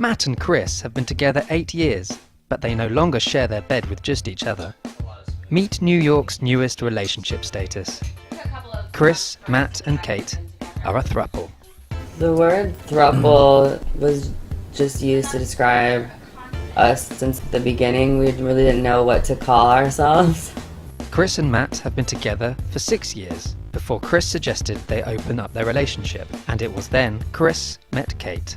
Matt and Chris have been together 8 years, but they no longer share their bed with just each other. Meet New York's newest relationship status. Chris, Matt and Cait are a throuple. The word throuple was just used to describe us since the beginning. We really didn't know what to call ourselves. Chris and Matt have been together for 6 years before Chris suggested they open up their relationship, and it was then Chris met Cait.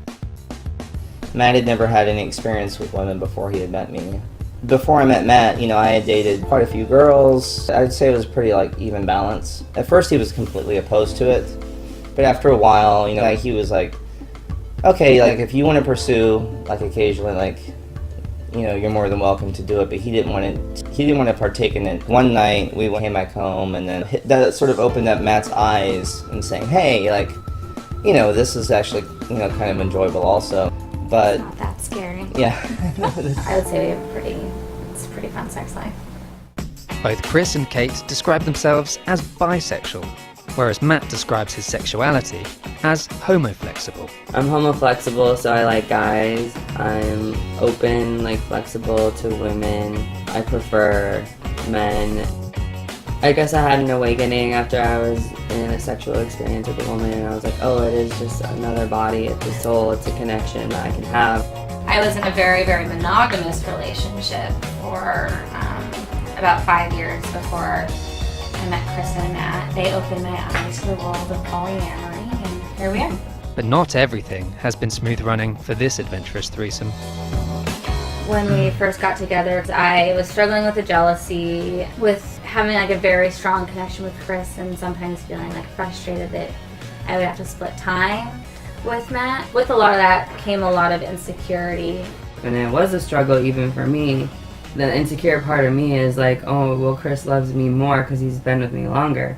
Matt had never had any experience with women before he had met me. Before I met Matt, I had dated quite a few girls. I'd say it was pretty even balance. At first he was completely opposed to it, but after a while, he was like, okay, if you want to pursue, occasionally, you're more than welcome to do it, but he didn't want to partake in it. One night we came back home, and then that sort of opened up Matt's eyes and saying, hey, this is actually, kind of enjoyable also. But it's not that scary. Yeah. I would say we have it's a pretty fun sex life. Both Chris and Cait describe themselves as bisexual, whereas Matt describes his sexuality as homoflexible. I'm homoflexible, so I like guys. I'm open, flexible to women. I prefer men. I guess I had an awakening after I was in a sexual experience with a woman, and I was like, oh, it is just another body, it's a soul, it's a connection that I can have. I was in a very, very monogamous relationship for about 5 years before I met Chris and Matt. They opened my eyes to the world of polyamory, and here we are. But not everything has been smooth running for this adventurous threesome. When we first got together, I was struggling with the jealousy, with having a very strong connection with Chris, and sometimes feeling frustrated that I would have to split time with Matt. With a lot of that came a lot of insecurity. And it was a struggle even for me. The insecure part of me is oh, well, Chris loves me more because he's been with me longer.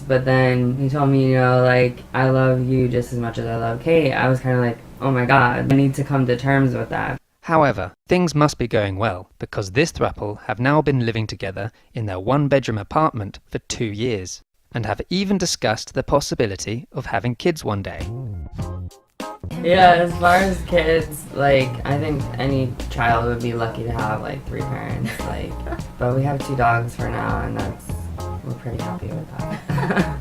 But then he told me, I love you just as much as I love Cait. I was kind of oh my God, I need to come to terms with that. However, things must be going well, because this throuple have now been living together in their one-bedroom apartment for 2 years, and have even discussed the possibility of having kids one day. Yeah, as far as kids, I think any child would be lucky to have 3 parents, but we have 2 dogs for now, and we're pretty happy with that.